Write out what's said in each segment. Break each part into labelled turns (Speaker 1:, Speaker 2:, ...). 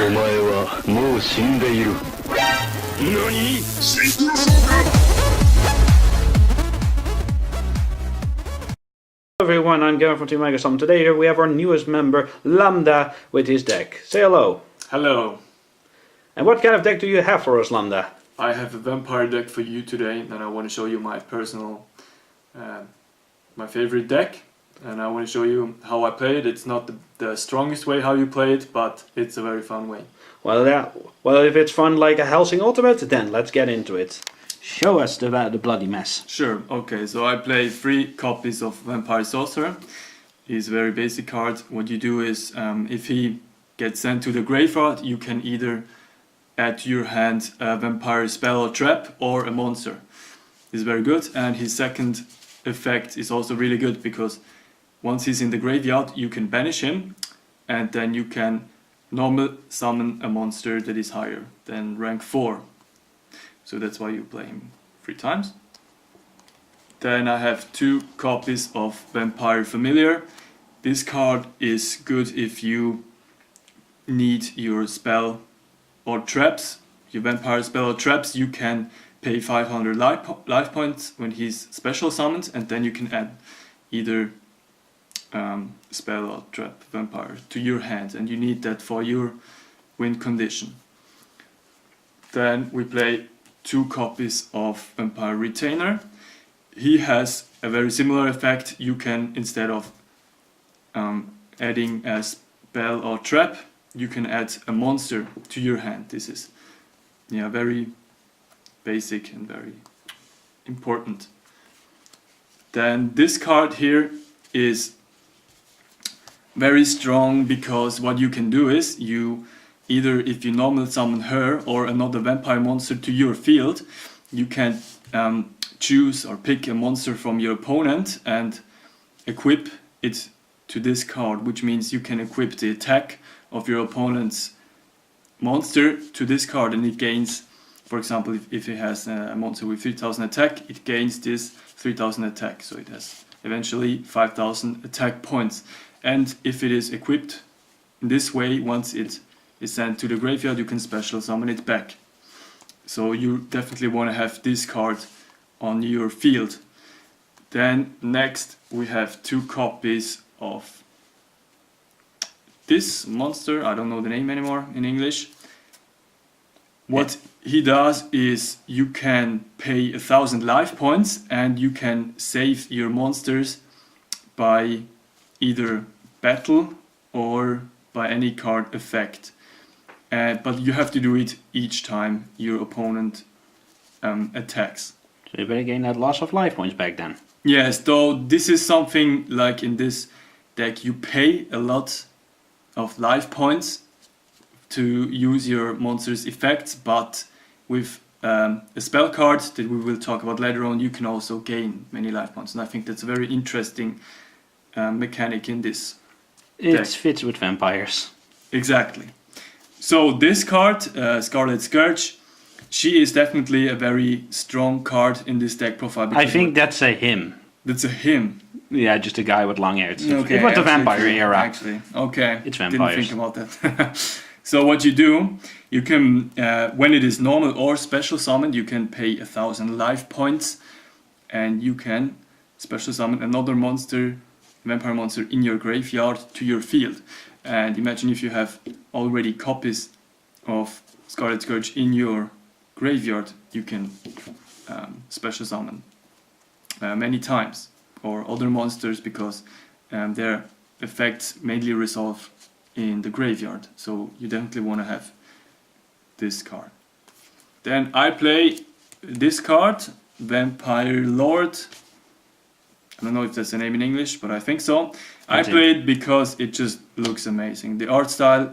Speaker 1: お前はもう死んでいる。何？
Speaker 2: Hello everyone, I'm Gavin from Team Megasum. Today here we have our newest member, Lambda, with his deck. Say hello.
Speaker 3: Hello,
Speaker 2: And what kind of deck do you have for us, Lambda?
Speaker 3: I have a vampire deck for you today, and I want to show you my my favorite deck, and I want to show you how I play it. It's not the strongest way how you play it, but it's a very fun way.
Speaker 2: Well, if it's fun like a Helsing Ultimate, then let's get into it. Show us the bloody mess.
Speaker 3: Sure, okay, so I play 3 copies of Vampire Sorcerer. He's a very basic card. What you do is, if he gets sent to the graveyard, you can either add to your hand a vampire spell or trap or a monster. He's very good, and his second effect is also really good because once he's in the graveyard you can banish him, and then you can normal summon a monster that is higher than rank 4. So that's why you play him 3 times. Then I have 2 copies of Vampire Familiar. This card is good if you need your spell or traps, your vampire spell or traps. You can pay 500 life points when he's special summoned, and then you can add either spell or trap vampire to your hand, and you need that for your win condition. Then we play 2 copies of Vampire Retainer. He has a very similar effect. You can, instead of adding a spell or trap, you can add a monster to your hand. This is very basic and very important. Then this card here is very strong because what you can do is you either, if you normal summon her or another vampire monster to your field, you can choose or pick a monster from your opponent and equip it to this card, which means you can equip the attack of your opponent's monster to this card, and it gains, for example, if it has a monster with 3000 attack, it gains this 3000 attack, so it has eventually 5000 attack points. And if it is equipped in this way, once it is sent to the graveyard, you can special summon it back. So you definitely want to have this card on your field. Then next we have 2 copies of this monster. I don't know the name anymore in English. What he does is you can pay 1000 life points and you can save your monsters by either battle or by any card effect. But you have to do it each time your opponent attacks.
Speaker 2: So you better gain that loss of life points back then.
Speaker 3: Yes, though this is something like in this deck you pay a lot of life points to use your monster's effects, but with a spell card that we will talk about later on, you can also gain many life points, and I think that's a very interesting mechanic in this deck.
Speaker 2: It fits with vampires.
Speaker 3: Exactly. So this card, Scarlet Scourge, she is definitely a very strong card in this deck profile.
Speaker 2: I think that's a him.
Speaker 3: That's a him.
Speaker 2: Yeah, just a guy with long hair.
Speaker 3: Okay,
Speaker 2: it was the vampire era.
Speaker 3: Actually, okay.
Speaker 2: It's vampires.
Speaker 3: Didn't think about that. So what you do, you can, when it is normal or special summoned, you can pay 1000 life points, and you can special summon another monster, vampire monster, in your graveyard to your field. And imagine if you have already copies of Scarlet Scourge in your graveyard, you can special summon many times, or other monsters, because their effects mainly resolve in the graveyard. So you definitely want to have this card. Then I play this card, Vampire Lord. I don't know if that's the name in English, but I think so. I play it because it just looks amazing. The art style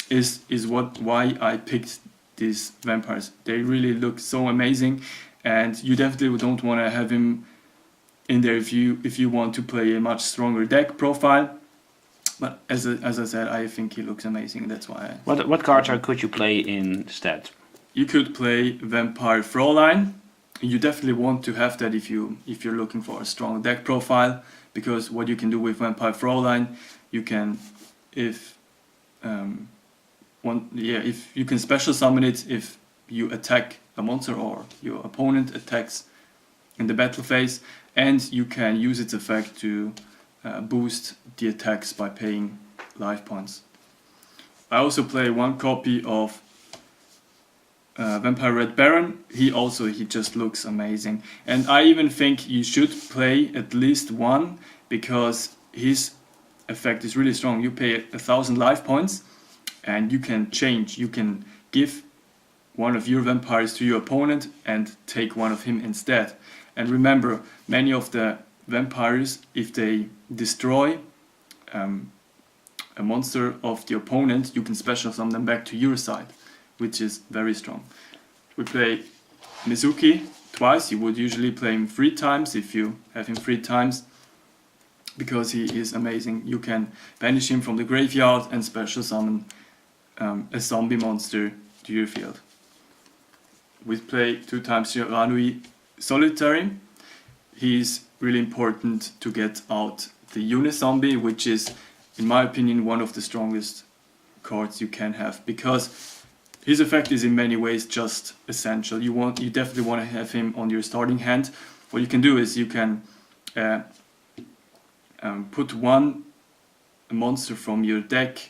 Speaker 3: is why I picked these vampires. They really look so amazing, and you definitely don't want to have him in there if you want to play a much stronger deck profile. But as I said, I think he looks amazing. That's why.
Speaker 2: What cards could you play instead?
Speaker 3: You could play Vampire Fraulein. You definitely want to have that if you're looking for a strong deck profile, because what you can do with Vampire Fraulein, you can, if if you can special summon it if you attack a monster or your opponent attacks in the battle phase, and you can use its effect to boost the attacks by paying life points. I also play one copy of Vampire Red Baron. He just looks amazing, and I even think you should play at least one because his effect is really strong. You pay 1,000 life points and you can change. You can give one of your vampires to your opponent and take one of him instead. And remember, many of the vampires, if they destroy a monster of the opponent, you can special summon them back to your side, which is very strong. We play Mizuki twice. You would usually play him 3 times if you have him 3 times, because he is amazing. You can banish him from the graveyard and special summon a zombie monster to your field. We play 2 times Januari solitary. He's really important to get out the Unizombie, which is, in my opinion, one of the strongest cards you can have, because his effect is in many ways just essential. You definitely want to have him on your starting hand. What you can do is you can put one monster from your deck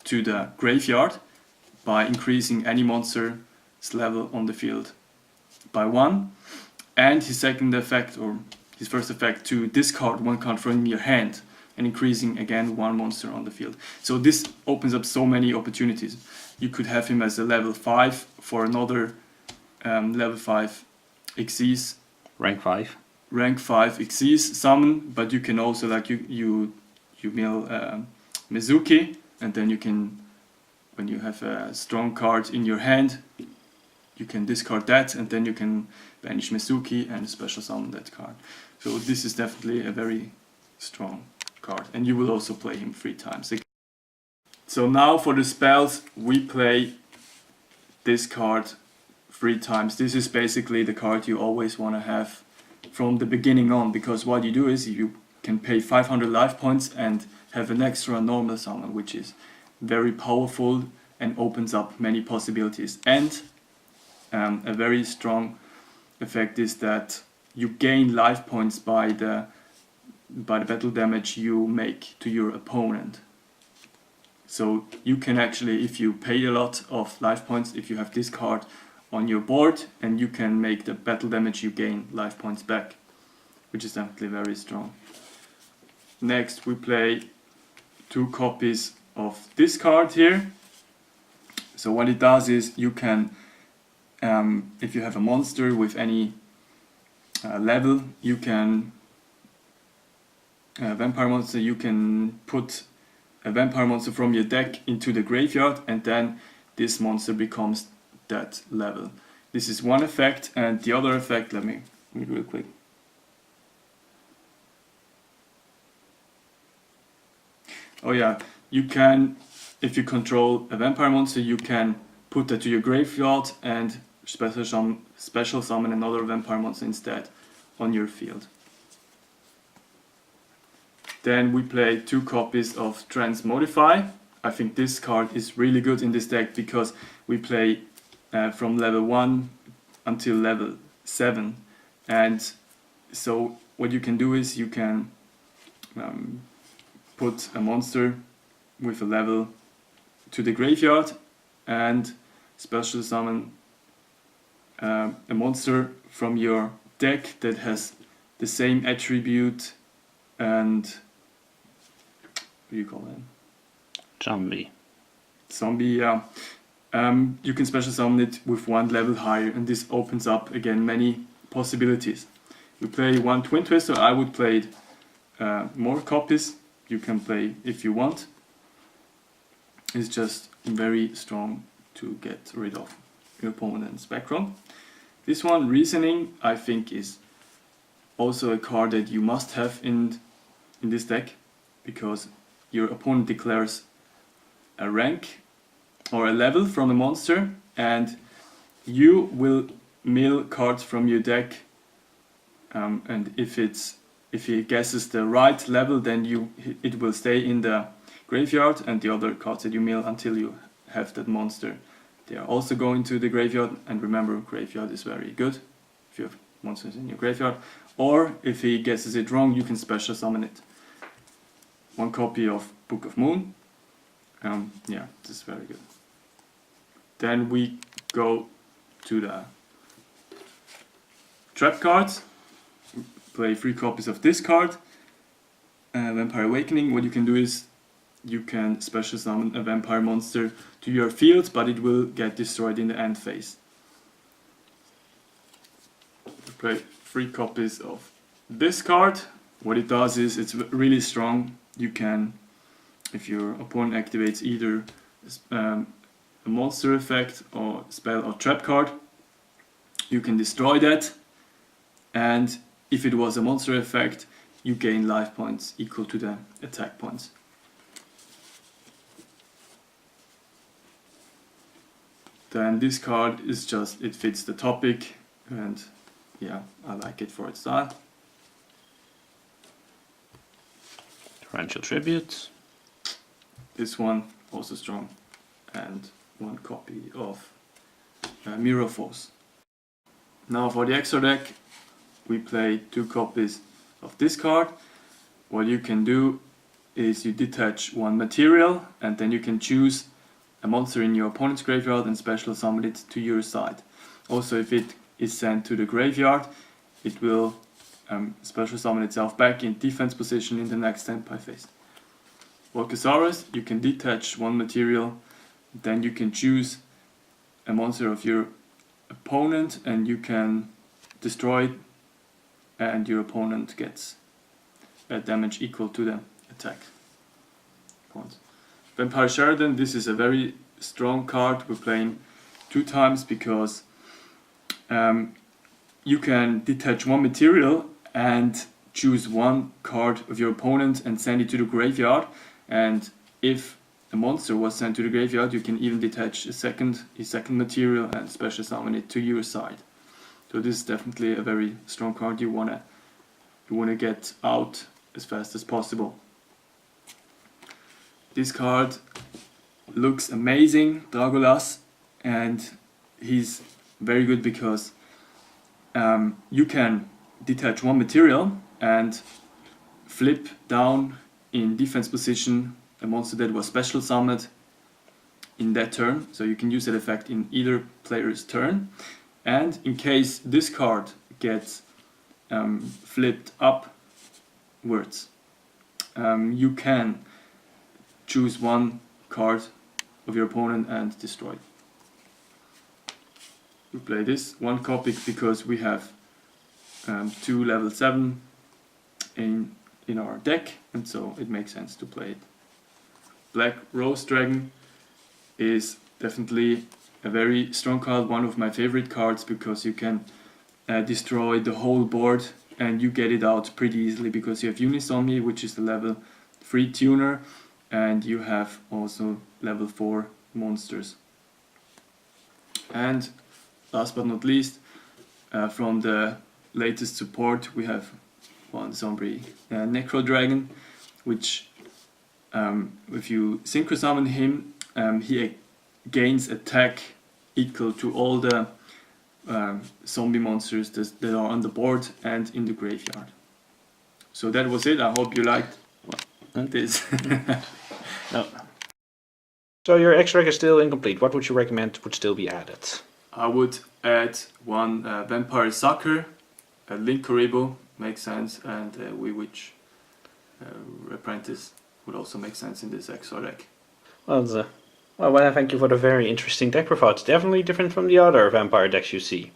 Speaker 3: to the graveyard by increasing any monster's level on the field by 1, and his second effect, or his first effect, to discard 1 card from your hand and increasing again 1 monster on the field. So this opens up so many opportunities. You could have him as a level 5 for another level 5 Xyz.
Speaker 2: Rank 5.
Speaker 3: Rank 5 Xyz summon, but you can also, like, you mill Mizuki, and then you can, when you have a strong card in your hand, you can discard that, and then you can banish Mizuki and special summon that card. So this is definitely a very strong card, and you will also play him 3 times. So now for the spells, we play this card 3 times. This is basically the card you always want to have from the beginning on, because what you do is you can pay 500 life points and have an extra normal summon, which is very powerful and opens up many possibilities. And a very strong effect is that you gain life points by the battle damage you make to your opponent. So you can actually, if you pay a lot of life points, if you have this card on your board, and you can make the battle damage you gain life points back, which is definitely very strong. Next we play 2 copies of this card here. So what it does is you can, if you have a monster with any level, you can, vampire monster, you can put a vampire monster from your deck into the graveyard, and then this monster becomes that level. This is one effect, and the other effect, let me read real quick. Oh yeah, you can, if you control a vampire monster, you can put that to your graveyard and special summon another vampire monster instead on your field. Then we play 2 copies of Transmodify. I think this card is really good in this deck because we play from level 1 until level 7, and so what you can do is you can put a monster with a level to the graveyard and special summon a monster from your deck that has the same attribute and, what do you call that? Zombie, yeah. You can special summon it with 1 level higher, and this opens up again many possibilities. We play 1 Twin Twister. I would play more copies. You can play if you want. It's just very strong to get rid of your opponent's background. This one, Reasoning, I think is also a card that you must have in this deck, because your opponent declares a rank or a level from a monster, and you will mill cards from your deck, and if he guesses the right level, then it will stay in the graveyard, and the other cards that you mill until you have that monster, they are also going to the graveyard. And remember, graveyard is very good if you have monsters in your graveyard. Or if he guesses it wrong, you can special summon it. One copy of Book of Moon. Yeah, this is very good. Then we go to the trap cards. Play 3 copies of this card. Vampire Awakening. What you can do is you can special summon a vampire monster to your field, but it will get destroyed in the end phase. Play 3 copies of this card. What it does is it's really strong. You can, if your opponent activates either a monster effect or spell or trap card, you can destroy that, and if it was a monster effect, you gain life points equal to the attack points. Then this card is just, it fits the topic, and yeah, I like it for its style.
Speaker 2: Torrential Tribute.
Speaker 3: This one also strong, and 1 copy of Mirror Force. Now for the extra deck, we play 2 copies of this card. What you can do is you detach 1 material, and then you can choose a monster in your opponent's graveyard and special summon it to your side. Also, if it is sent to the graveyard, it will special summon itself back in defense position in the next standby phase. Volcasaurus, you can detach 1 material, then you can choose a monster of your opponent and you can destroy it, and your opponent gets a damage equal to the attack points. Vampire Sheridan, this is a very strong card. We're playing 2 times because you can detach 1 material and choose 1 card of your opponent and send it to the graveyard, and if a monster was sent to the graveyard, you can even detach a second material and special summon it to your side. So this is definitely a very strong card you wanna get out as fast as possible. This card looks amazing, Dragolas, and he's very good because you can detach 1 material and flip down in defense position a monster that was special summoned in that turn, so you can use that effect in either player's turn. And in case this card gets flipped upwards, you can choose 1 card of your opponent and destroy it. We play this 1 copy because we have 2 level 7 in our deck, and so it makes sense to play it. Black Rose Dragon is definitely a very strong card, one of my favorite cards, because you can destroy the whole board and you get it out pretty easily because you have Unisomi, which is the level 3 tuner, and you have also level 4 monsters. And last but not least, from the latest support, we have 1 zombie Necro Dragon, which if you synchro summon him, he gains attack equal to all the zombie monsters that are on the board and in the graveyard. So that was it. I hope you liked this.
Speaker 2: No. So your extra deck is still incomplete. What would you recommend would still be added?
Speaker 3: I would add 1 Vampire Sucker, a Link Karibo makes sense, and a Witch Apprentice would also make sense in this extra deck.
Speaker 2: Well, I thank you for the very interesting deck profile. It's definitely different from the other vampire decks you see.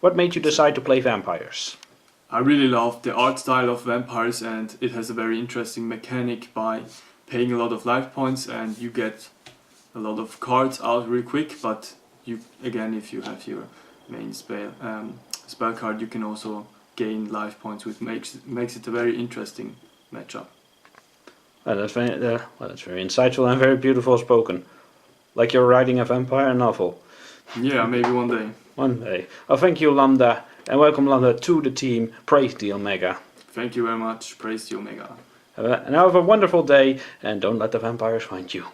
Speaker 2: What made you decide to play vampires?
Speaker 3: I really love the art style of vampires, and it has a very interesting mechanic by paying a lot of life points and you get a lot of cards out really quick, but you, again, if you have your main spell card, you can also gain life points, which makes it a very interesting matchup.
Speaker 2: Well, that's very insightful and very beautiful spoken. Like you're writing a vampire novel.
Speaker 3: Yeah, maybe one day.
Speaker 2: One day. Oh, thank you, Lambda, and welcome, Lambda, to the team. Praise the Omega.
Speaker 3: Thank you very much. Praise the Omega.
Speaker 2: And have a wonderful day, and don't let the vampires find you.